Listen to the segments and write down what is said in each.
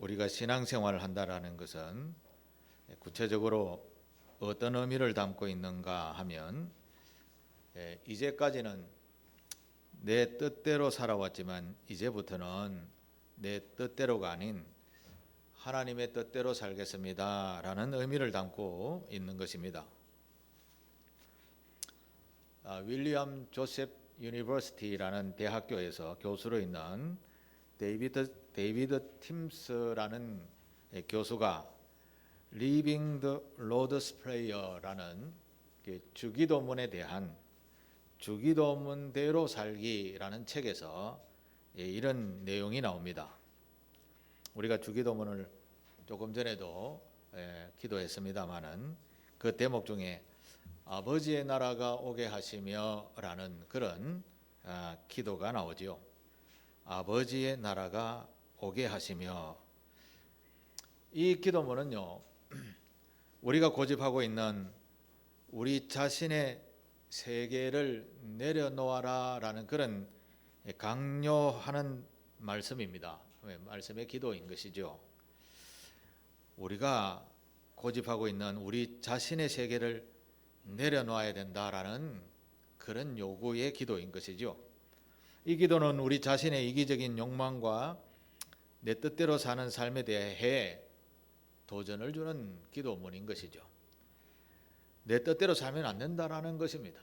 우리가 신앙생활을 한다라는 것은 구체적으로 어떤 의미를 담고 있는가 하면, 이제까지는 내 뜻대로 살아왔지만 이제부터는 내 뜻대로가 아닌 하나님의 뜻대로 살겠습니다 라는 의미를 담고 있는 것입니다. 윌리엄 조셉 유니버시티라는 대학교에서 교수로 있는 데이비드 팀스라는 교수가 Living the Lord's Prayer라는 주기도문에 대한 주기도문대로 살기라는 책에서 이런 내용이 나옵니다. 우리가 주기도문을 조금 전에도 기도했습니다마는 그 대목 중에 아버지의 나라가 오게 하시며 라는 그런 기도가 나오지요. 아버지의 나라가 오게 하시며. 이 기도문은요, 우리가 고집하고 있는 우리 자신의 세계를 내려놓아라 라는 그런 강요하는 말씀입니다. 말씀의 기도인 것이죠. 우리가 고집하고 있는 우리 자신의 세계를 내려놓아야 된다라는 그런 요구의 기도인 것이죠. 이 기도는 우리 자신의 이기적인 욕망과 내 뜻대로 사는 삶에 대해 도전을 주는 기도문인 것이죠. 내 뜻대로 살면 안 된다라는 것입니다.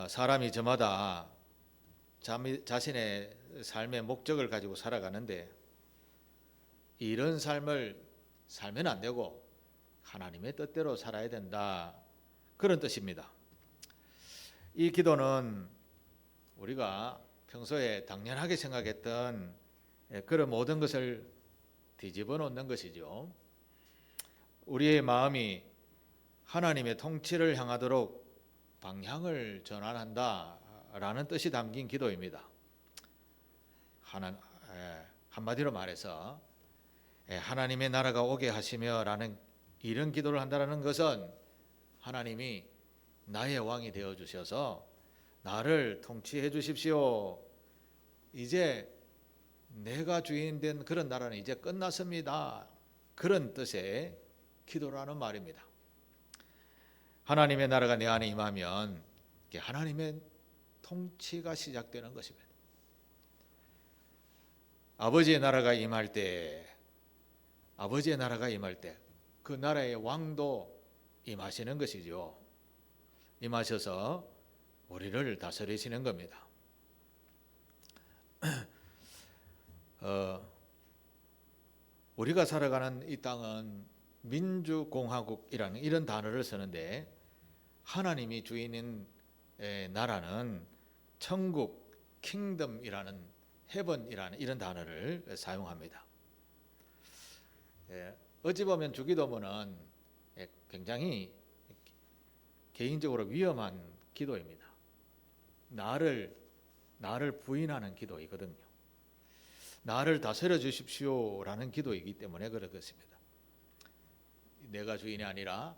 사람이 저마다 자신의 삶의 목적을 가지고 살아가는데 이런 삶을 살면 안 되고 하나님의 뜻대로 살아야 된다, 그런 뜻입니다. 이 기도는 우리가 평소에 당연하게 생각했던 그런 모든 것을 뒤집어 놓는 것이죠. 우리의 마음이 하나님의 통치를 향하도록 방향을 전환한다라는 뜻이 담긴 기도입니다. 한마디로 말해서 하나님의 나라가 오게 하시며라는 이런 기도를 한다는 것은 하나님이 나의 왕이 되어 주셔서 나를 통치해 주십시오. 이제 내가 주인 된 그런 나라는 이제 끝났습니다. 그런 뜻의 기도라는 말입니다. 하나님의 나라가 내 안에 임하면 하나님의 통치가 시작되는 것입니다. 아버지의 나라가 임할 때 그 나라의 왕도 임하시는 것이죠. 임하셔서 우리를 다스리시는 겁니다. 우리가 살아가는 이 땅은 민주공화국이라는 이런 단어를 쓰는데, 하나님이 주인인 나라는 천국, 킹덤이라는, 헤븐이라는 이런 단어를 사용합니다. 어찌 보면 주기도문은 굉장히 개인적으로 위험한 기도입니다. 나를 부인하는 기도이거든요. 나를 다스려 주십시오라는 기도이기 때문에 그렇습니다. 내가 주인이 아니라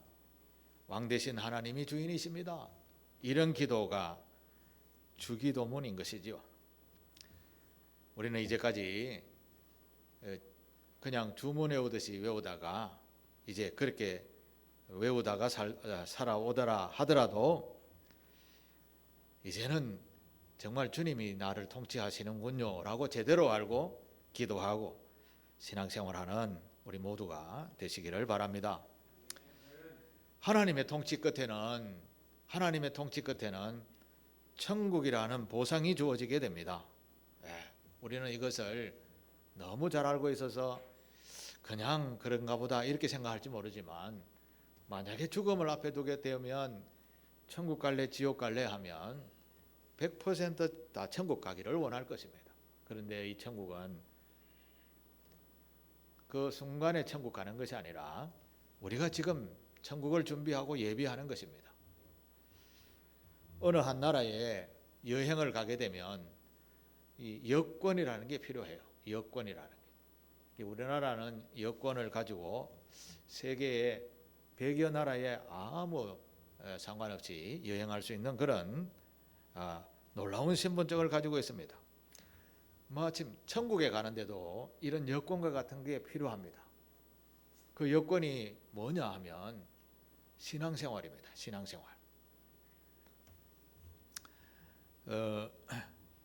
왕 대신 하나님이 주인이십니다. 이런 기도가 주기도문인 것이죠. 우리는 이제까지 그냥 주문 외우듯이 외우다가 이제 그렇게 외우다가 살아오더라 하더라도 이제는 정말 주님이 나를 통치하시는군요 라고 제대로 알고 기도하고 신앙생활하는 우리 모두가 되시기를 바랍니다. 하나님의 통치 끝에는 천국이라는 보상이 주어지게 됩니다. 우리는 이것을 너무 잘 알고 있어서 그냥 그런가 보다 이렇게 생각할지 모르지만, 만약에 죽음을 앞에 두게 되면 천국 갈래 지옥 갈래 하면 100% 천국 가기를 원할 것입니다. 그런데 이 천국은 그 순간에 천국 가는 것이 아니라 우리가 지금 천국을 준비하고 예비하는 것입니다. 어느 한 나라에 여행을 가게 되면 이 여권이라는 게 필요해요. 여권이라는 게. 우리나라는 여권을 가지고 세계의 100여 나라에 아무 상관없이 여행할 수 있는 그런 놀라운 신분증을 가지고 있습니다. 마침 천국에 가는데도 이런 여권과 같은 게 필요합니다. 그 여건이 뭐냐 하면 신앙생활입니다. 신앙생활.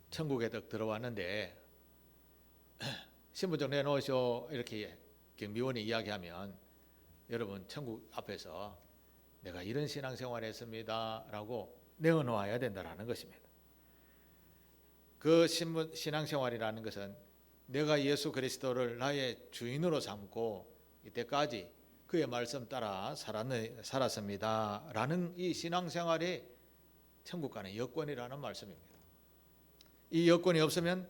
천국에 딱 들어왔는데 신분증 내놓으시오 이렇게 경비원이 이야기하면 여러분 천국 앞에서 내가 이런 신앙생활을 했습니다 라고 내어놓아야 된다는 것입니다. 그 신앙생활이라는 것은 내가 예수 그리스도를 나의 주인으로 삼고 이때까지 그의 말씀 따라 살았습니다 라는 이 신앙생활이 천국 가는 여건이라는 말씀입니다. 이 여건이 없으면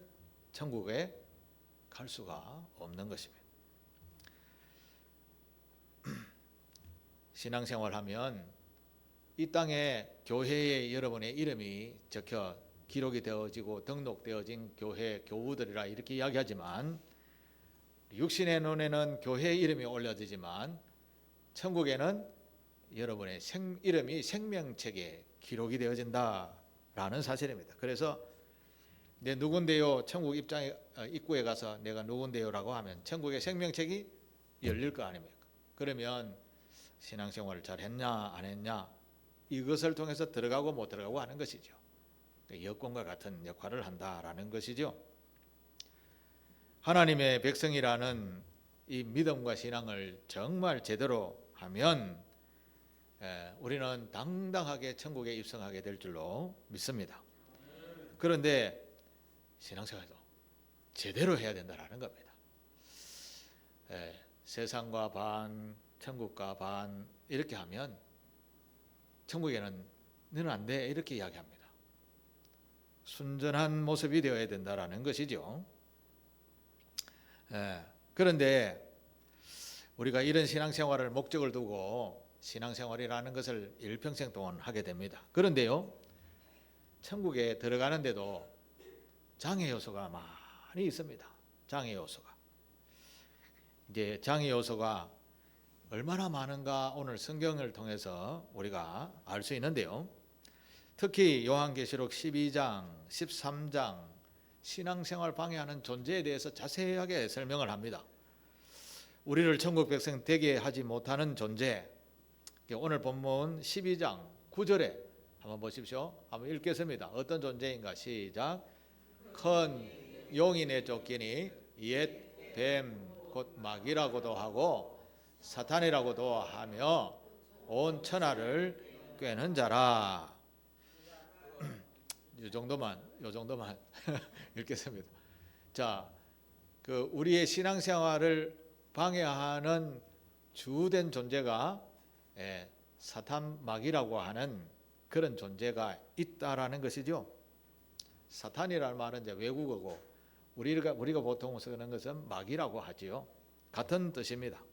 천국에 갈 수가 없는 것입니다. 신앙생활하면 이 땅에 교회에 여러분의 이름이 적혀 기록이 되어지고 등록되어진 교회 교우들이라 이렇게 이야기하지만 육신의 눈에는 교회의 이름이 올려지지만 천국에는 여러분의 이름이 생명책에 기록이 되어진다라는 사실입니다. 그래서 내 누군데요 천국 입구에 가서 내가 누군데요라고 하면 천국의 생명책이 열릴 거 아닙니까? 그러면 신앙생활을 잘 했냐 안 했냐 이것을 통해서 들어가고 못 들어가고 하는 것이죠. 여권과 같은 역할을 한다라는 것이죠. 하나님의 백성이라는 이 믿음과 신앙을 정말 제대로 하면 우리는 당당하게 천국에 입성하게 될 줄로 믿습니다. 그런데 신앙생활도 제대로 해야 된다는 겁니다. 세상과 반, 천국과 반 이렇게 하면 천국에는 너는 안 돼 이렇게 이야기합니다. 순전한 모습이 되어야 된다는 것이죠. 그런데 우리가 이런 신앙생활을 목적을 두고 신앙생활이라는 것을 일평생 동안 하게 됩니다. 그런데요, 천국에 들어가는데도 장애 요소가 많이 있습니다. 장애 요소가. 이제 장애 요소가 얼마나 많은가 오늘 성경을 통해서 우리가 알 수 있는데요. 특히 요한계시록 12장, 13장 신앙생활 방해하는 존재에 대해서 자세하게 설명을 합니다. 우리를 천국 백성 되게 하지 못하는 존재. 오늘 본문 12장 9절에 한번 보십시오. 한번 읽겠습니다. 어떤 존재인가? 시작. 큰 용이 내쫓기니 옛 뱀 곧 마귀라고도 하고 사탄이라고도 하며 온 천하를 꿰는 자라. 요 정도만 읽겠습니다. 자, 그 우리의 신앙생활을 방해하는 주된 존재가 사탄 마귀라고 하는 그런 존재가 있다라는 것이죠. 사탄이라는 말은 이제 외국어고 우리가 보통 쓰는 것은 마귀라고 하지요. 같은 뜻입니다.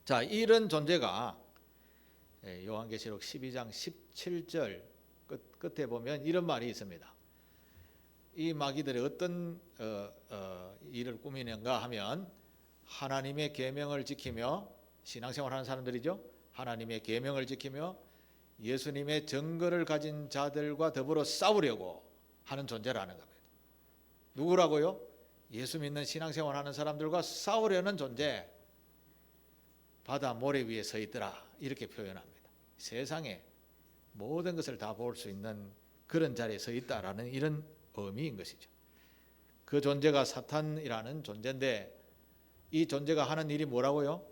자, 이런 존재가 요한계시록 12장 17절 끝에 보면 이런 말이 있습니다. 이 마귀들이 어떤 일을 꾸미는가 하면 하나님의 계명을 지키며 신앙생활하는 사람들이죠. 하나님의 계명을 지키며 예수님의 증거를 가진 자들과 더불어 싸우려고 하는 존재라는 겁니다. 누구라고요? 예수 믿는 신앙생활하는 사람들과 싸우려는 존재. 바다 모래 위에 서 있더라 이렇게 표현합니다. 세상에 모든 것을 다 볼 수 있는 그런 자리에 서 있다라는 이런 의미인 것이죠. 그 존재가 사탄이라는 존재인데 이 존재가 하는 일이 뭐라고요?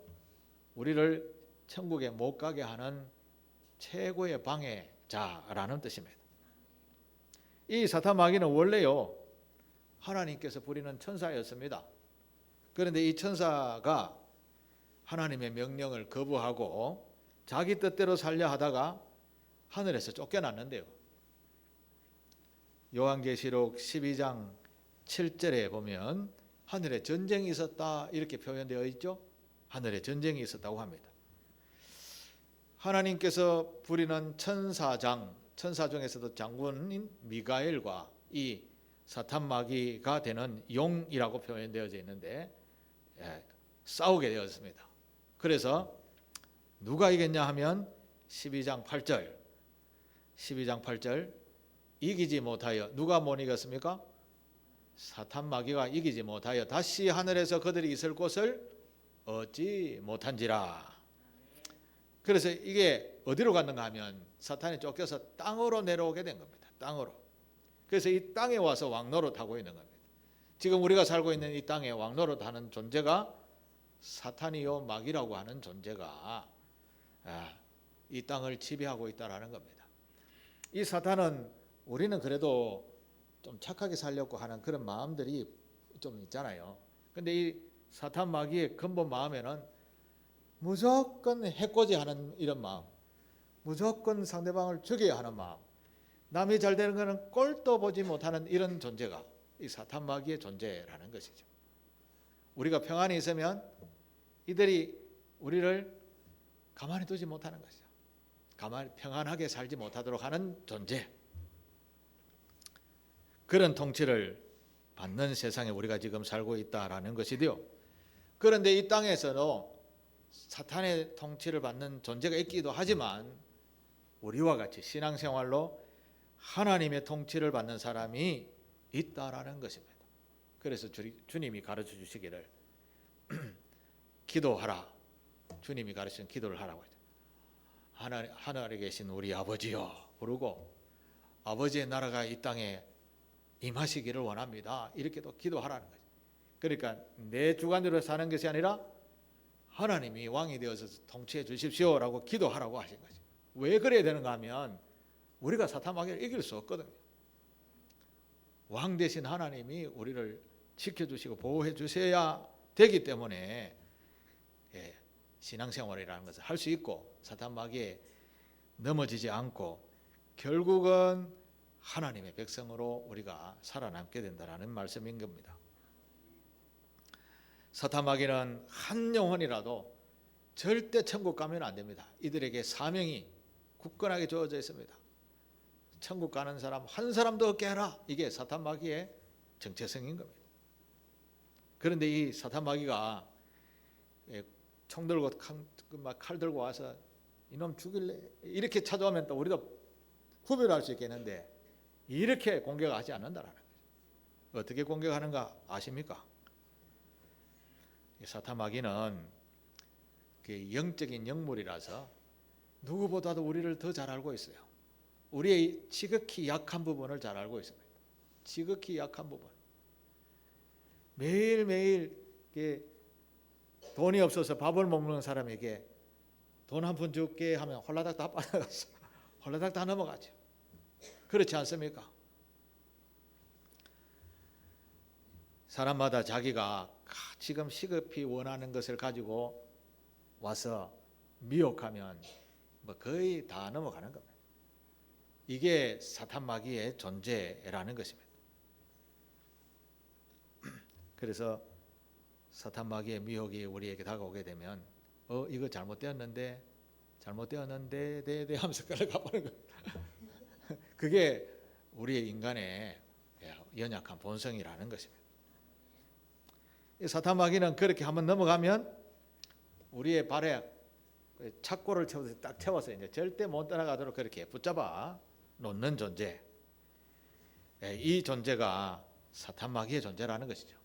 우리를 천국에 못 가게 하는 최고의 방해자라는 뜻입니다. 이 사탄 마귀는 원래요 하나님께서 부리는 천사였습니다. 그런데 이 천사가 하나님의 명령을 거부하고 자기 뜻대로 살려 하다가 하늘에서 쫓겨났는데요. 요한계시록 12장 7절에 보면 하늘에 전쟁이 있었다 이렇게 표현되어 있죠. 하늘에 전쟁이 있었다고 합니다. 하나님께서 부리는 천사 중에서도 장군인 미가엘과 이 사탄 마귀가 되는 용이라고 표현되어져 있는데 싸우게 되었습니다. 그래서 누가 이겼냐 하면 12장 8절 이기지 못하여 누가 못 이겼습니까? 사탄 마귀가 이기지 못하여 다시 하늘에서 그들이 있을 곳을 얻지 못한지라. 그래서 이게 어디로 갔는가 하면 사탄이 쫓겨서 땅으로 내려오게 된 겁니다. 땅으로. 그래서 이 땅에 와서 왕노릇하고 있는 겁니다. 지금 우리가 살고 있는 이 땅에 왕노릇하는 존재가 사탄이요 마귀라고 하는 존재가 이 땅을 지배하고 있다라는 겁니다. 이 사탄은 우리는 그래도 좀 착하게 살려고 하는 그런 마음들이 좀 있잖아요. 근데 이 사탄 마귀의 근본 마음에는 무조건 해코지하는 이런 마음, 무조건 상대방을 죽여야 하는 마음, 남이 잘 되는 것은 꼴도 보지 못하는 이런 존재가 이 사탄 마귀의 존재라는 것이죠. 우리가 평안히 있으면 이들이 우리를 가만히 두지 못하는 것이죠. 가만히 평안하게 살지 못하도록 하는 존재. 그런 통치를 받는 세상에 우리가 지금 살고 있다라는 것이디요. 그런데 이 땅에서도 사탄의 통치를 받는 존재가 있기도 하지만 우리와 같이 신앙생활로 하나님의 통치를 받는 사람이 있다라는 것입니다. 그래서 주님이 가르쳐 주시기를 기도하라. 주님이 가르치는 기도를 하라고 했죠. 하늘에 계신 우리 아버지여 부르고 아버지의 나라가 이 땅에 임하시기를 원합니다. 이렇게 또 기도하라는 거죠. 그러니까 내 주관대로 사는 것이 아니라 하나님이 왕이 되어서 통치해 주십시오라고 기도하라고 하신 거죠. 왜 그래야 되는가 하면 우리가 사탄 마귀를 이길 수 없거든요. 왕 대신 하나님이 우리를 지켜주시고 보호해 주셔야 되기 때문에 신앙생활이라는 것을 할 수 있고 사탄 마귀에 넘어지지 않고 결국은 하나님의 백성으로 우리가 살아남게 된다는 말씀인 겁니다. 사탄 마귀는 한 영혼이라도 절대 천국 가면 안 됩니다. 이들에게 사명이 굳건하게 주어져 있습니다. 천국 가는 사람 한 사람도 없게 해라. 이게 사탄 마귀의 정체성인 겁니다. 그런데 이 사탄 마귀가 총 들고 칼 들고 와서 이놈 죽일래 이렇게 찾아오면 또 우리도 구별할 수 있겠는데 이렇게 공격하지 않는다라는 거죠. 어떻게 공격하는가 아십니까? 사탄 마귀는 영적인 영물이라서 누구보다도 우리를 더 잘 알고 있어요. 우리의 지극히 약한 부분을 잘 알고 있습니다. 지극히 약한 부분. 매일매일 돈이 없어서 밥을 못 먹는 사람에게 돈 한 푼 줄게 하면 홀라닥 다 빠져갔어. 홀라닥 다 넘어가죠. 그렇지 않습니까? 사람마다 자기가 지금 시급히 원하는 것을 가지고 와서 미혹하면 거의 다 넘어가는 겁니다. 이게 사탄 마귀의 존재라는 것입니다. 그래서 사탄 마귀의 미혹이 우리에게 다가오게 되면 이거 잘못되었는데 네 하면서 끌어가 버리는 겁니다. 그게 우리의 인간의 연약한 본성이라는 것입니다. 사탄 마귀는 그렇게 한번 넘어가면 우리의 발에 착고를 딱 채워서 이제 절대 못 떠나가도록 그렇게 붙잡아 놓는 존재. 이 존재가 사탄 마귀의 존재라는 것이죠.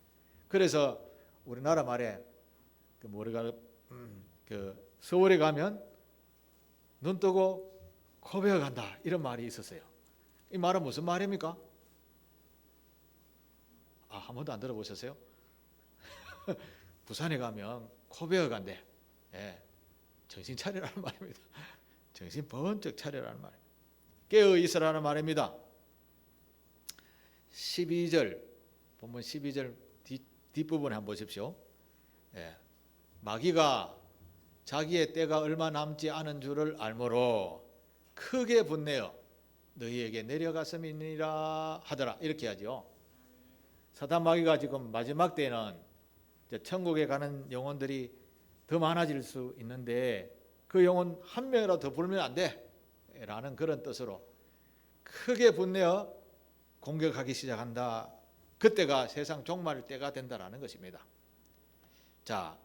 그래서 우리나라 말에 우리가 서울에 가면 눈 뜨고 코 베어 간다 이런 말이 있었어요. 이 말은 무슨 말입니까? 한 번도 안 들어보셨어요? 부산에 가면 코 베어 간대. 정신 차리라는 말입니다. 정신 번쩍 차리라는 말입니다. 깨어 있으라는 말입니다. 12절 본문 12절 뒷부분에 한번 보십시오. 마귀가 자기의 때가 얼마 남지 않은 줄을 알므로 크게 분내어 너희에게 내려갔음이니라 하더라. 이렇게 하죠. 사탄 마귀가 지금 마지막 때는 천국에 가는 영혼들이 더 많아질 수 있는데 그 영혼 한 명이라도 더 부르면 안 돼 라는 그런 뜻으로 크게 분내어 공격하기 시작한다. 그때가 세상 종말 때가 된다라는 것입니다. 자,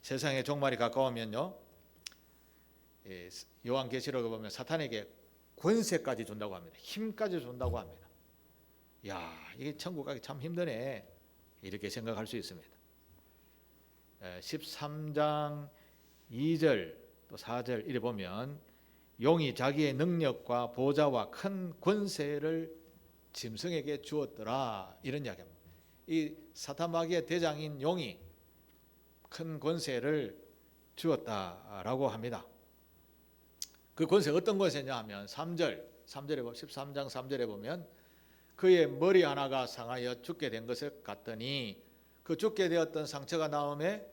세상의 종말이 가까우면요, 요한계시록에 보면 사탄에게 권세까지 준다고 합니다. 힘까지 준다고 합니다. 야, 이게 천국 가기 참 힘드네, 이렇게 생각할 수 있습니다. 13장 2절 또 4절 이래 보면 용이 자기의 능력과 보좌와 큰 권세를 짐승에게 주었더라, 이런 이야기입니다. 이 사탄 마귀의 대장인 용이 큰 권세를 주었다라고 합니다. 그 권세 어떤 권세냐 하면 3절에 13장 3절에 보면 그의 머리 하나가 상하여 죽게 된 것을 같더니 그 죽게 되었던 상처가 나음에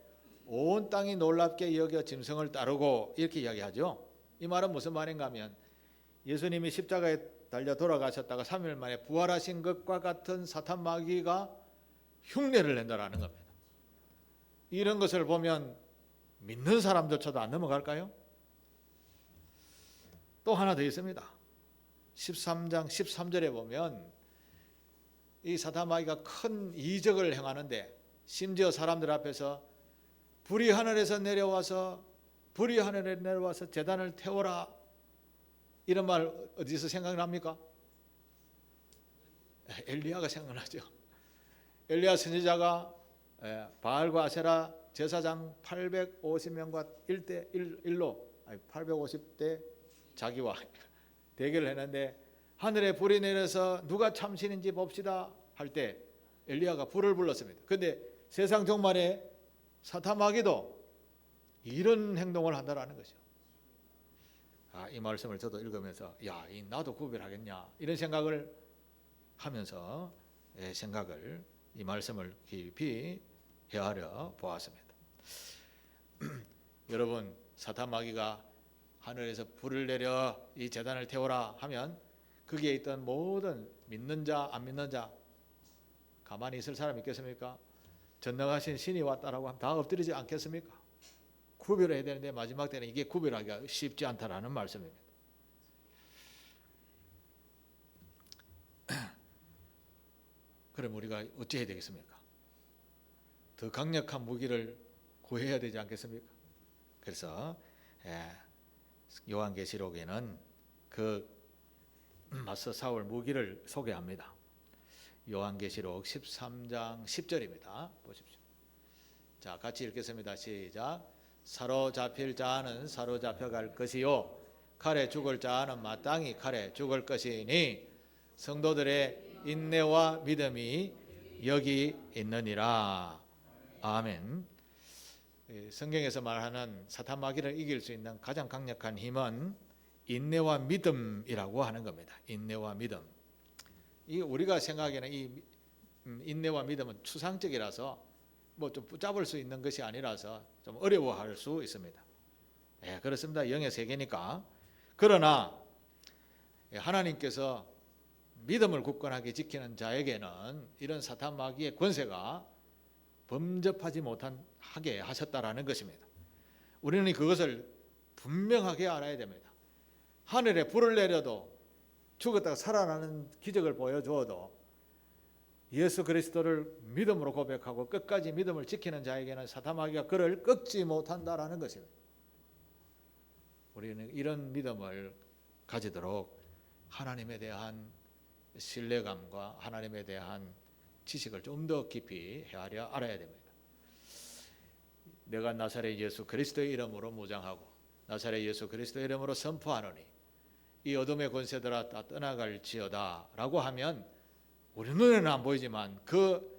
온 땅이 놀랍게 여겨 짐승을 따르고, 이렇게 이야기하죠. 이 말은 무슨 말인가 하면 예수님이 십자가에 달려 돌아가셨다가 3일 만에 부활하신 것과 같은 사탄 마귀가 흉내를 낸다라는 겁니다. 이런 것을 보면 믿는 사람들조차도 안 넘어갈까요? 또 하나 더 있습니다. 13장 13절에 보면 이 사탄 마귀가 큰 이적을 행하는데 심지어 사람들 앞에서 불이 하늘에서 내려와서 제단을 태워라, 이런 말 어디서 생각납니까? 엘리야가 생각나죠. 엘리야 선지자가 바알과 아세라 제사장 850명과 850대 자기와 대결을 했는데 하늘에 불이 내려서 누가 참신인지 봅시다 할 때 엘리야가 불을 불렀습니다. 그런데 세상 종말에 사탄 마귀도 이런 행동을 한다라는 것이죠. 이 말씀을 저도 읽으면서 나도 구별하겠냐, 이런 생각을 하면서 이 말씀을 깊이 헤아려 보았습니다. 여러분, 사탄 마귀가 하늘에서 불을 내려 이 제단을 태우라 하면 거기에 있던 모든 믿는 자 안 믿는 자 가만히 있을 사람 있겠습니까? 전능하신 신이 왔다라고 하면 다 엎드리지 않겠습니까? 구별해야 되는데 마지막 때는 이게 구별하기가 쉽지 않다라는 말씀입니다. 그럼 우리가 어찌 해야 되겠습니까? 더 강력한 무기를 구해야 되지 않겠습니까? 그래서 요한계시록에는 그 맞서 싸울 무기를 소개합니다. 요한계시록 13장 10절입니다. 보십시오. 자, 같이 읽겠습니다. 시작. 사로잡힐 자는 사로잡혀갈 것이요 칼에 죽을 자는 마땅히 칼에 죽을 것이니 성도들의 인내와 믿음이 여기 있느니라. 아멘. 성경에서 말하는 사탄 마귀를 이길 수 있는 가장 강력한 힘은 인내와 믿음이라고 하는 겁니다. 인내와 믿음. 이 우리가 생각하기에는 이 인내와 믿음은 추상적이라서 뭐 좀 붙잡을 수 있는 것이 아니라서 좀 어려워할 수 있습니다. 그렇습니다. 영의 세계니까. 그러나 하나님께서 믿음을 굳건하게 지키는 자에게는 이런 사탄 마귀의 권세가 범접하지 못하게 하셨다라는 것입니다. 우리는 그것을 분명하게 알아야 됩니다. 하늘에 불을 내려도 죽었다가 살아나는 기적을 보여주어도 예수 그리스도를 믿음으로 고백하고 끝까지 믿음을 지키는 자에게는 사탄 마귀가 그를 꺾지 못한다라는 것입니다. 우리는 이런 믿음을 가지도록 하나님에 대한 신뢰감과 하나님에 대한 지식을 좀 더 깊이 헤아려 알아야 됩니다. 내가 나사렛 예수 그리스도의 이름으로 무장하고 나사렛 예수 그리스도의 이름으로 선포하노니 이 어둠의 권세들아 다 떠나갈지어다 라고 하면 우리 눈에는 안 보이지만 그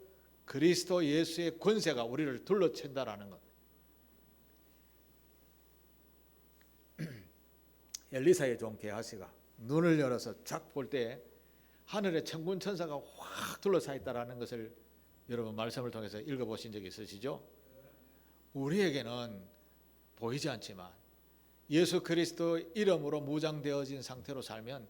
그리스도 예수의 권세가 우리를 둘러챈다라는 것. 엘리사의 종 게하시가 눈을 열어서 쫙 볼 때 하늘에 천군 천사가 확 둘러싸 있다라는 것을 여러분 말씀을 통해서 읽어보신 적이 있으시죠? 우리에게는 보이지 않지만 예수 그리스도 이름으로 무장되어진 상태로 살면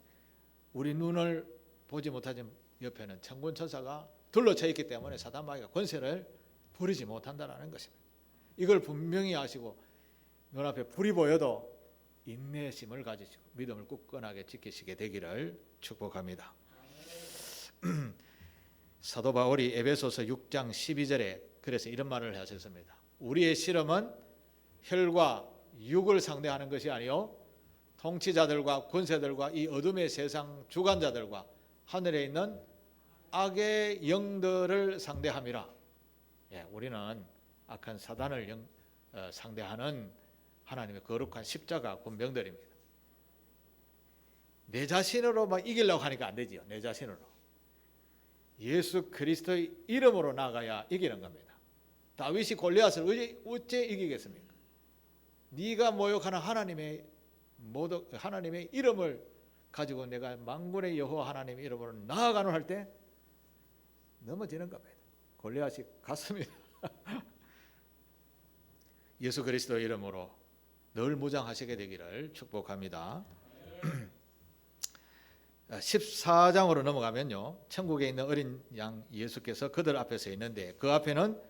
우리 눈을 보지 못하지만 옆에는 천군 천사가 둘러쳐 있기 때문에 사탄 마귀가 권세를 부리지 못한다는 것입니다. 이걸 분명히 아시고 눈앞에 불이 보여도 인내심을 가지시고 믿음을 굳건하게 지키시게 되기를 축복합니다. 사도 바울이 에베소서 6장 12절에 그래서 이런 말을 하셨습니다. 우리의 실험은 혈과 육을 상대하는 것이 아니요 통치자들과 권세들과 이 어둠의 세상 주관자들과 하늘에 있는 악의 영들을 상대함이라. 우리는 악한 사단을 상대하는 하나님의 거룩한 십자가 군병들입니다. 내 자신으로 막 이기려고 하니까 안 되지요. 내 자신으로. 예수 그리스도의 이름으로 나가야 이기는 겁니다. 다윗이 골리앗을 어째 이기겠습니까? 네가 모욕하는 하나님의 이름을 가지고 내가 만군의 여호와 하나님의 이름으로 나아가노 할 때 넘어지는 겁니다. 골리앗이 갔습니다. 예수 그리스도의 이름으로 늘 무장하시게 되기를 축복합니다. 14장으로 넘어가면요, 천국에 있는 어린 양 예수께서 그들 앞에 서 있는데 그 앞에는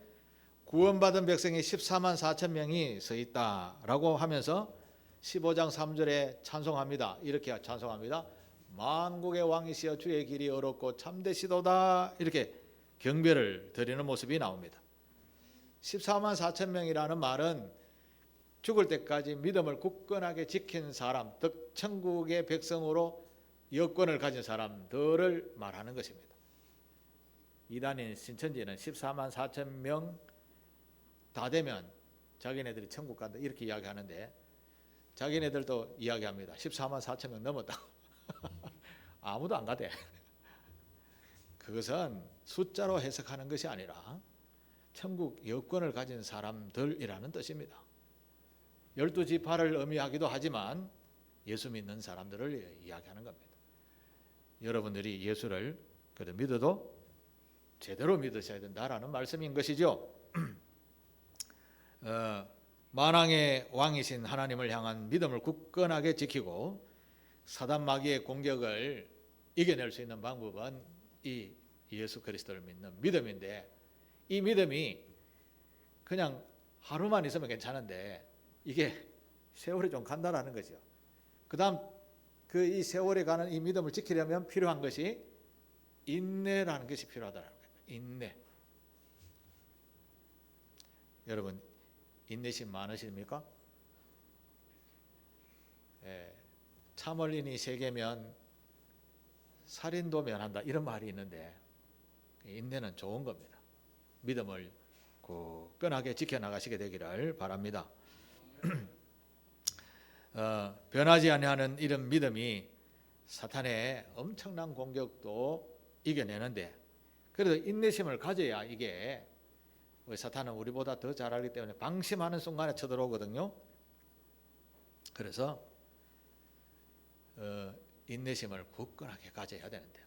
구원받은 백성이 14만 4천 명이 서 있다라고 하면서 15장 3절에 찬송합니다. 이렇게 찬송합니다. 만국의 왕이시여 주의 길이 어렵고 참되시도다. 이렇게 경배를 드리는 모습이 나옵니다. 14만 4천 명이라는 말은 죽을 때까지 믿음을 굳건하게 지킨 사람, 즉 천국의 백성으로 여권을 가진 사람들을 말하는 것입니다. 이단인 신천지는 14만 4천 명 다 되면 자기네들이 천국 간다 이렇게 이야기하는데 자기네들도 이야기합니다. 14만 4천 명 넘었다고. 아무도 안 가대. 그것은 숫자로 해석하는 것이 아니라 천국 여권을 가진 사람들이라는 뜻입니다. 12지파를 의미하기도 하지만 예수 믿는 사람들을 이야기하는 겁니다. 여러분들이 예수를 믿어도 제대로 믿으셔야 된다라는 말씀인 것이죠. 만왕의 왕이신 하나님을 향한 믿음을 굳건하게 지키고 사단 마귀의 공격을 이겨낼 수 있는 방법은 이 예수 그리스도를 믿는 믿음인데, 이 믿음이 그냥 하루만 있으면 괜찮은데 이게 세월이 좀 간다라는 거죠. 그 다음 이 세월에 가는 이 믿음을 지키려면 필요한 것이 인내라는 것이 필요하다는 거예요. 인내. 여러분 인내심 많으십니까? 참을인이 세계면 살인도 면한다 이런 말이 있는데 인내는 좋은 겁니다. 믿음을 굳건하게 지켜나가시게 되기를 바랍니다. 변하지 아니하는 이런 믿음이 사탄의 엄청난 공격도 이겨내는데, 그래도 인내심을 가져야 이게, 사탄은 우리보다 더 잘 알기 때문에 방심하는 순간에 쳐들어오거든요. 그래서 인내심을 굳건하게 가져야 되는데,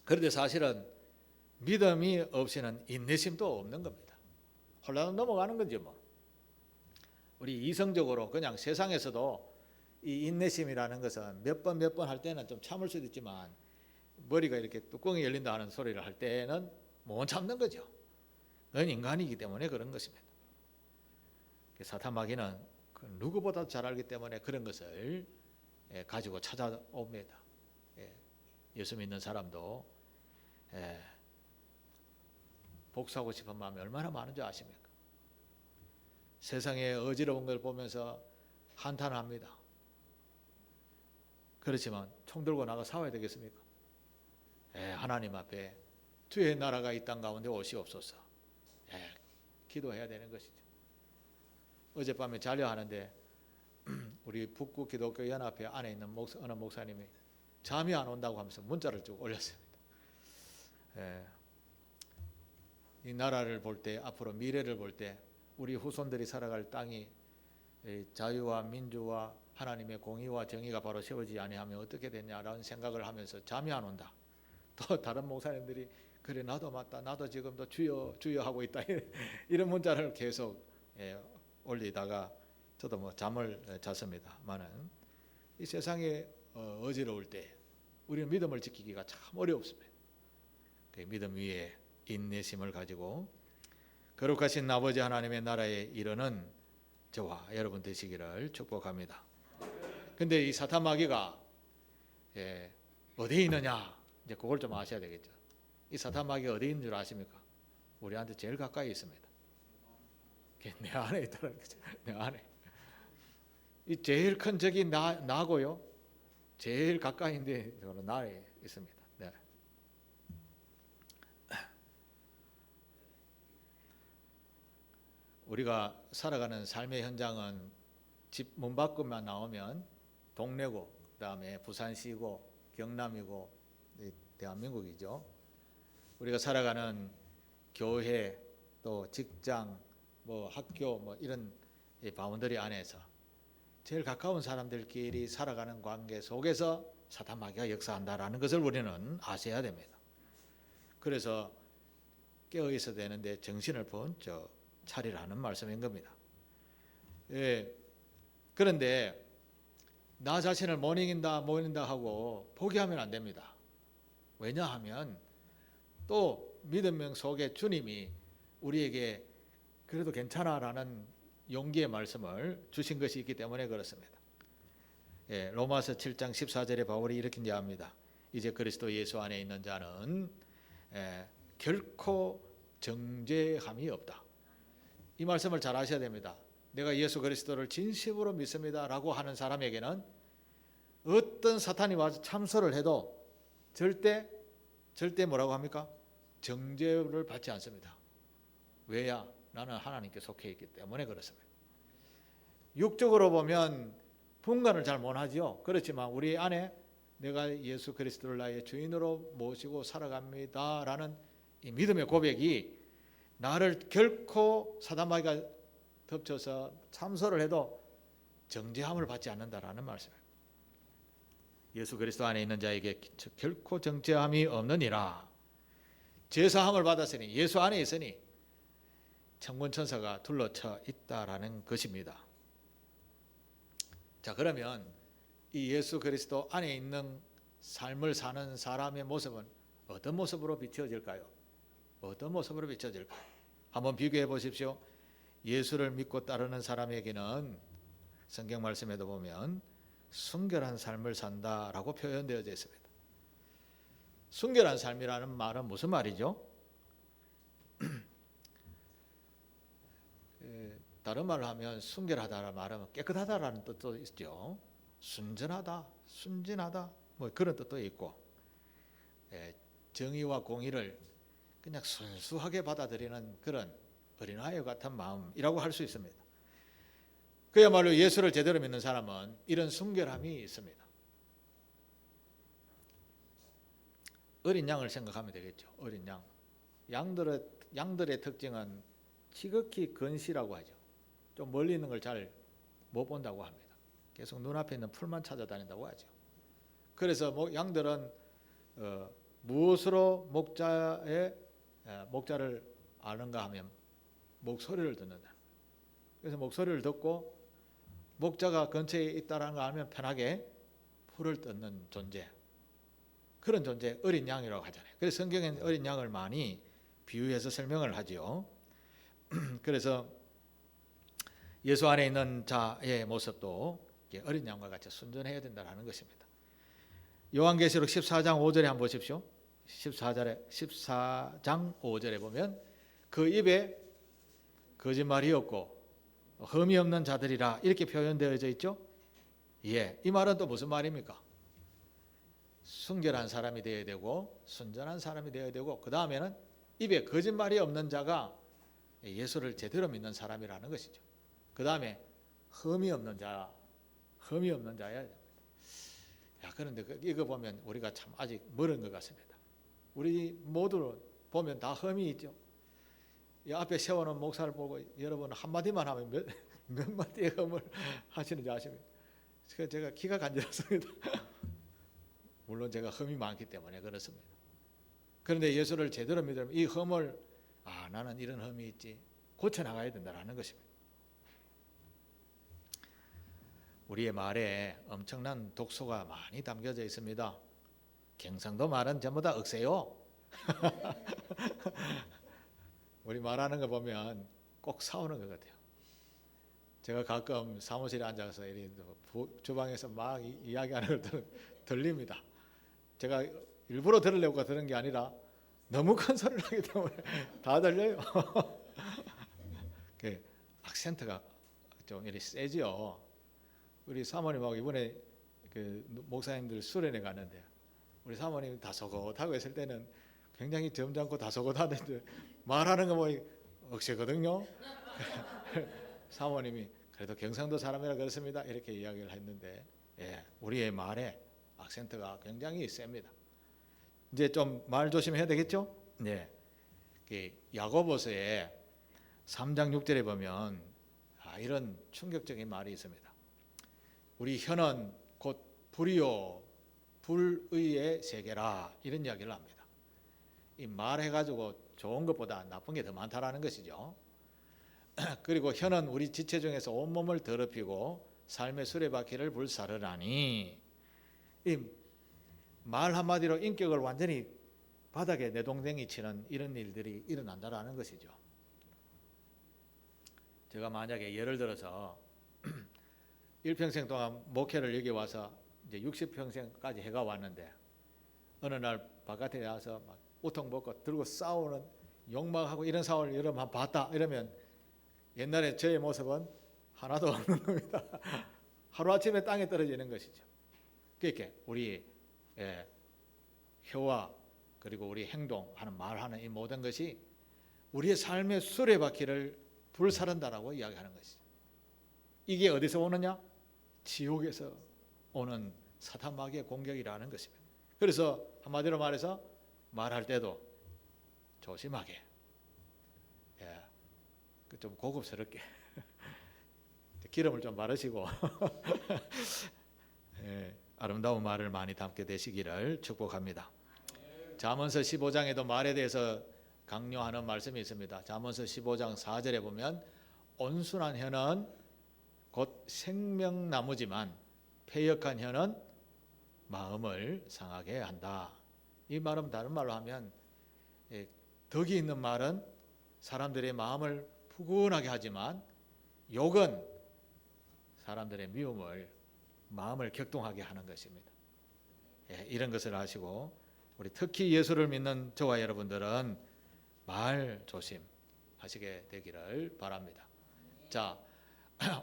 그런데 사실은 믿음이 없이는 인내심도 없는 겁니다. 홀라당 넘어가는 거죠 뭐. 우리 이성적으로 그냥 세상에서도 이 인내심이라는 것은 몇 번 할 때는 좀 참을 수도 있지만 머리가 이렇게 뚜껑이 열린다 하는 소리를 할 때는 못 참는 거죠. 그건 인간이기 때문에 그런 것입니다. 사탄 마귀는 누구보다 잘 알기 때문에 그런 것을 가지고 찾아옵니다. 예수 믿는 사람도 복수하고 싶은 마음이 얼마나 많은 줄 아십니까? 세상의 어지러운 걸 보면서 한탄합니다. 그렇지만 총 들고 나가 싸워야 되겠습니까? 하나님 앞에 주의 나라가 이 땅 가운데 오시옵소서. 기도해야 되는 것이죠. 어젯밤에 자려 하는데 우리 북구 기독교 연합회 안에 있는 어느 목사님이 잠이 안 온다고 하면서 문자를 쭉 올렸습니다. 이 나라를 볼 때, 앞으로 미래를 볼 때 우리 후손들이 살아갈 땅이 자유와 민주와 하나님의 공의와 정의가 바로 세워지지 아니하면 어떻게 되냐라는 생각을 하면서 잠이 안 온다. 또 다른 목사님들이 그래 나도 맞다, 나도 지금도 주여 주여 하고 있다 이런 문자를 계속 올리다가 저도 뭐 잠을 잤습니다만은 이 세상에 어지러울 때 우리는 믿음을 지키기가 참 어렵습니다. 그 믿음 위에 인내심을 가지고 거룩하신 아버지 하나님의 나라에 이르는 저와 여러분 되시기를 축복합니다. 근데 이 사탄 마귀가 어디에 있느냐, 이제 그걸 좀 아셔야 되겠죠. 이 사탄 마귀가 어디에 있는 줄 아십니까? 우리한테 제일 가까이 있습니다. 내 안에 있다는 거죠. 내 안에. 이 제일 큰 적이 나고요. 제일 가까이인데 나에 있습니다. 네. 우리가 살아가는 삶의 현장은 집 문 밖만 나오면 동네고, 그다음에 부산시고 경남이고 대한민국이죠. 우리가 살아가는 교회, 또 직장, 뭐 학교, 뭐 이런 바운더리 안에서 제일 가까운 사람들끼리 살아가는 관계 속에서 사탄 마귀가 역사한다라는 것을 우리는 아셔야 됩니다. 그래서 깨어 있어야 되는데 정신을 번쩍 차리라는 말씀인 겁니다. 예, 그런데 나 자신을 못 이긴다 하고 포기하면 안 됩니다. 왜냐하면 또 믿음명 속에 주님이 우리에게 그래도 괜찮아라는 용기의 말씀을 주신 것이 있기 때문에 그렇습니다. 예, 로마서 7장 14절에 바울이 이렇게 이야기합니다. 이제 그리스도 예수 안에 있는 자는 결코 정죄함이 없다. 이 말씀을 잘 아셔야 됩니다. 내가 예수 그리스도를 진심으로 믿습니다 라고 하는 사람에게는 어떤 사탄이 와서 참소를 해도 절대 뭐라고 합니까? 정죄를 받지 않습니다. 왜야? 나는 하나님께 속해 있기 때문에 그렇습니다. 육적으로 보면 분간을 잘 못하죠. 그렇지만 우리 안에 내가 예수 그리스도를 나의 주인으로 모시고 살아갑니다 라는 이 믿음의 고백이 나를 결코 사단마귀가 덮쳐서 참소를 해도 정죄함을 받지 않는다라는 말씀이에요. 예수 그리스도 안에 있는 자에게 결코 정죄함이 없느니라. 죄사함을 받았으니, 예수 안에 있으니 천군 천사가 둘러쳐 있다라는 것입니다. 자, 그러면 이 예수 그리스도 안에 있는 삶을 사는 사람의 모습은 어떤 모습으로 비춰질까요? 어떤 모습으로 비춰질까요? 한번 비교해 보십시오. 예수를 믿고 따르는 사람에게는 성경 말씀에도 보면 순결한 삶을 산다라고 표현되어져 있습니다. 순결한 삶이라는 말은 무슨 말이죠? 다른 말을 하면 순결하다라는 말은 깨끗하다라는 뜻도 있죠. 순전하다, 순진하다, 뭐 그런 뜻도 있고, 정의와 공의를 그냥 순수하게 받아들이는 그런 어린아이 같은 마음이라고 할 수 있습니다. 그야말로 예수를 제대로 믿는 사람은 이런 순결함이 있습니다. 어린 양을 생각하면 되겠죠. 어린 양. 양들의 특징은 지극히 건실하고 하죠. 좀 멀리 있는 걸 잘 못 본다고 합니다. 계속 눈앞에 있는 풀만 찾아다닌다고 하죠. 그래서 양들은 무엇으로 목자를 아는가 하면 목소리를 듣는다. 그래서 목소리를 듣고 목자가 근처에 있다는 거 알면 편하게 풀을 뜯는 존재, 그런 존재, 어린 양이라고 하잖아요. 그래서 성경에는 어린 양을 많이 비유해서 설명을 하죠. 그래서 예수 안에 있는 자의 모습도 어린 양과 같이 순전해야 된다는 것입니다. 요한계시록 14장 5절에 한번 보십시오. 14장 5절에 보면 그 입에 거짓말이 없고 흠이 없는 자들이라 이렇게 표현되어져 있죠. 예, 이 말은 또 무슨 말입니까? 순결한 사람이 되어야 되고 순전한 사람이 되어야 되고, 그 다음에는 입에 거짓말이 없는 자가 예수를 제대로 믿는 사람이라는 것이죠. 그 다음에 흠이 없는 자야 됩니다. 그런데 이거 보면 우리가 참 아직 멀은 것 같습니다. 우리 모두 보면 다 흠이 있죠. 이 앞에 세워놓은 목사를 보고 여러분 한마디만 하면 몇 마디의 흠을 하시는지 아십니까? 제가 기가 간절했습니다. 물론 제가 흠이 많기 때문에 그렇습니다. 그런데 예수를 제대로 믿으면 이 흠을 나는 이런 흠이 있지, 고쳐나가야 된다는 것입니다. 우리의 말에 엄청난 독소가 많이 담겨져 있습니다. 경상도 말은 전부 다 억세요. 우리 말하는 거 보면 꼭 싸우는 것 같아요. 제가 가끔 사무실에 앉아서 주방에서 막 이야기하는 걸 들립니다. 제가 일부러 들으려고 들은 게 아니라 너무 큰 소리를 하기 때문에 다 들려요. 그 악센트가 좀 이렇게 세죠. 우리 사모님하고 이번에 그 목사님들 수련회 갔는데 우리 사모님이 다소곳하고 있을 때는 굉장히 점잖고 다소곳하는데 말하는 거 보니 억세거든요. 사모님이 그래도 경상도 사람이라 그렇습니다 이렇게 이야기를 했는데, 우리의 말에 악센트가 굉장히 셉니다. 이제 좀 말 조심해야 되겠죠? 네. 야고보서에 3장 6절에 보면 이런 충격적인 말이 있습니다. 우리 혀는 곧 불이요 불의의 세계라, 이런 이야기를 합니다. 이 말해가지고 좋은 것보다 나쁜 게 더 많다라는 것이죠. 그리고 혀는 우리 지체 중에서 온몸을 더럽히고 삶의 수레바퀴를 불사르나니, 이 말 한마디로 인격을 완전히 바닥에 내동댕이 치는 이런 일들이 일어난다라는 것이죠. 제가 만약에 예를 들어서 일평생 동안 목회를 여기 와서 이제 60평생까지 해가 왔는데, 어느 날 바깥에 나와서 막 우통 벗고 들고 싸우는, 욕망하고 이런 상황을 여러분 봤다 이러면 옛날에 저의 모습은 하나도 없는 겁니다. 하루아침에 땅에 떨어지는 것이죠. 그러니까 우리 혀와 그리고 우리 행동하는 말하는 이 모든 것이 우리의 삶의 수레바퀴를 불사른다라고 이야기하는 것이죠. 이게 어디서 오느냐? 지옥에서 오는 사탄 마귀의 공격이라는 것입니다. 그래서 한마디로 말해서 말할 때도 조심하게, 좀 고급스럽게 기름을 좀 바르시고 아름다운 말을 많이 담게 되시기를 축복합니다. 잠언서 15장에도 말에 대해서 강요하는 말씀이 있습니다. 잠언서 15장 4절에 보면 온순한 혀는 곧 생명나무지만 패역한 혀는 마음을 상하게 한다. 이 말은 다른 말로 하면 덕이 있는 말은 사람들의 마음을 푸근하게 하지만 욕은 사람들의 미움을, 마음을 격동하게 하는 것입니다. 이런 것을 아시고 우리 특히 예수를 믿는 저와 여러분들은 말 조심하시게 되기를 바랍니다. 자,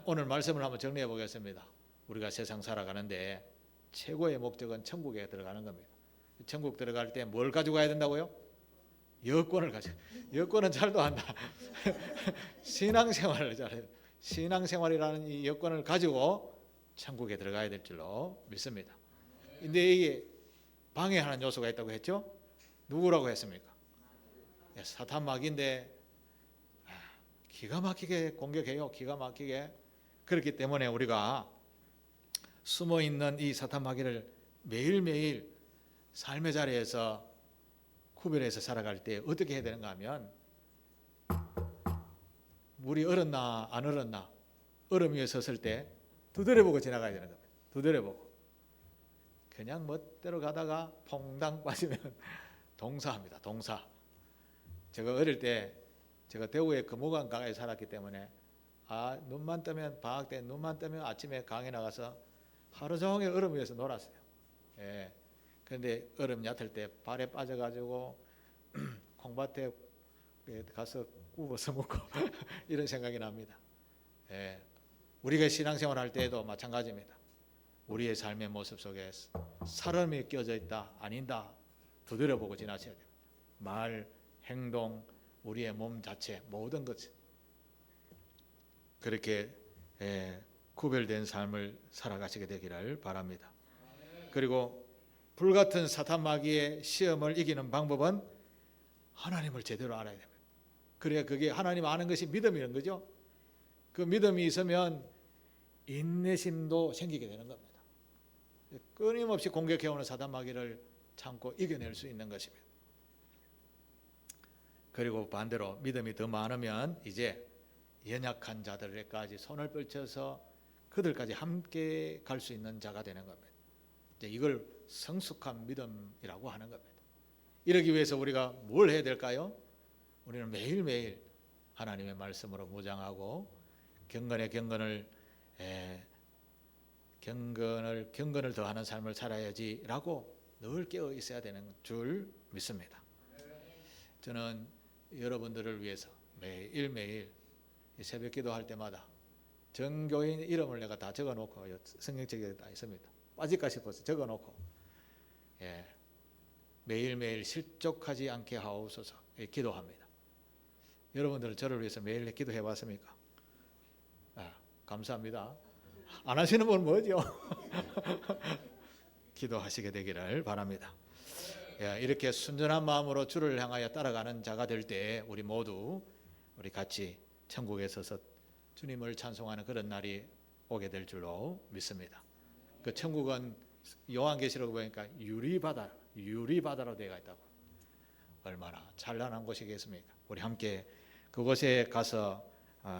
오늘 말씀을 한번 정리해 보겠습니다. 우리가 세상 살아가는데 최고의 목적은 천국에 들어가는 겁니다. 천국 들어갈 때 뭘 가지고 가야 된다고요? 여권을 가지고. 여권은 잘도 한다. 신앙생활을 잘해요. 신앙생활이라는 이 여권을 가지고 천국에 들어가야 될 줄로 믿습니다. 근데 이게 방해하는 요소가 있다고 했죠? 누구라고 했습니까? 사탄 마귀인데 기가 막히게 공격해요. 기가 막히게. 그렇기 때문에 우리가 숨어있는 이 사탄 마귀를 매일매일 삶의 자리에서 구별해서 살아갈 때 어떻게 해야 되는가 하면, 물이 얼었나 안 얼었나 얼음 위에 섰을 때 두드려보고 지나가야 되는 겁니다. 두드려보고. 그냥 멋대로 가다가 퐁당 빠지면 동사합니다. 동사. 제가 어릴 때 제가 대구의 금호강 강에 살았기 때문에 눈만 뜨면, 방학 때 눈만 뜨면 아침에 강에 나가서 하루 종일 얼음 위에서 놀았어요. 그런데 얼음 얕을 때 발에 빠져가지고 콩밭에 가서 구워서 먹고 이런 생각이 납니다. 우리가 신앙생활 할 때에도 마찬가지입니다. 우리의 삶의 모습 속에 사람이 껴져 있다, 아닌다 두드려보고 지나쳐야 됩니다. 말, 행동, 우리의 몸 자체 모든 것 그렇게 구별된 삶을 살아가시게 되기를 바랍니다. 그리고 불같은 사탄 마귀의 시험을 이기는 방법은 하나님을 제대로 알아야 됩니다. 그래야 그게 하나님 아는 것이 믿음이라는 거죠. 그 믿음이 있으면 인내심도 생기게 되는 겁니다. 끊임없이 공격해오는 사탄 마귀를 참고 이겨낼 수 있는 것입니다. 그리고 반대로 믿음이 더 많으면 이제 연약한 자들에게까지 손을 펼쳐서 그들까지 함께 갈 수 있는 자가 되는 겁니다. 이제 이걸 성숙한 믿음이라고 하는 겁니다. 이러기 위해서 우리가 뭘 해야 될까요? 우리는 매일매일 하나님의 말씀으로 무장하고 경건에 경건을 더하는 삶을 살아야지라고 늘 깨어 있어야 되는 줄 믿습니다. 저는 여러분들을 위해서 매일매일 새벽 기도할 때마다 전교인 이름을 내가 다 적어놓고 성경책에 다 있습니다. 빠질까 싶어서 적어놓고 매일매일 실족하지 않게 하옵소서 기도합니다. 여러분들은 저를 위해서 매일 기도해 봤습니까? 감사합니다. 안 하시는 분은 뭐죠? 기도하시게 되기를 바랍니다. 이렇게 순전한 마음으로 주를 향하여 따라가는 자가 될 때 우리 모두 우리 같이 천국에 서서 주님을 찬송하는 그런 날이 오게 될 줄로 믿습니다. 그 천국은 요한계시록 보니까 유리바다로 되어 있다고. 얼마나 찬란한 곳이겠습니까? 우리 함께 그곳에 가서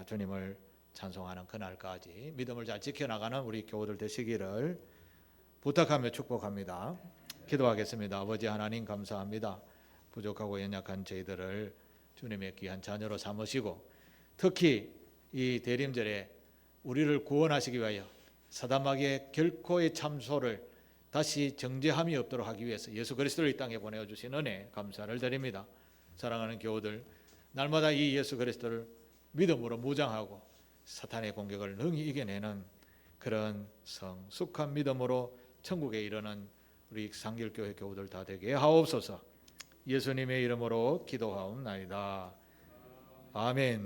주님을 찬송하는 그날까지 믿음을 잘 지켜나가는 우리 교우들 되시기를 부탁하며 축복합니다. 기도하겠습니다. 아버지 하나님 감사합니다. 부족하고 연약한 저희들을 주님의 귀한 자녀로 삼으시고 특히 이 대림절에 우리를 구원하시기 위하여 사단마귀의 결코의 참소를 다시 정죄함이 없도록 하기 위해서 예수 그리스도를 이 땅에 보내주신 은혜 감사를 드립니다. 사랑하는 교우들, 날마다 이 예수 그리스도를 믿음으로 무장하고 사탄의 공격을 능히 이겨내는 그런 성숙한 믿음으로 천국에 이르는 우리 상길교회 교우들 다 되게 하옵소서. 예수님의 이름으로 기도하옵나이다. 아멘.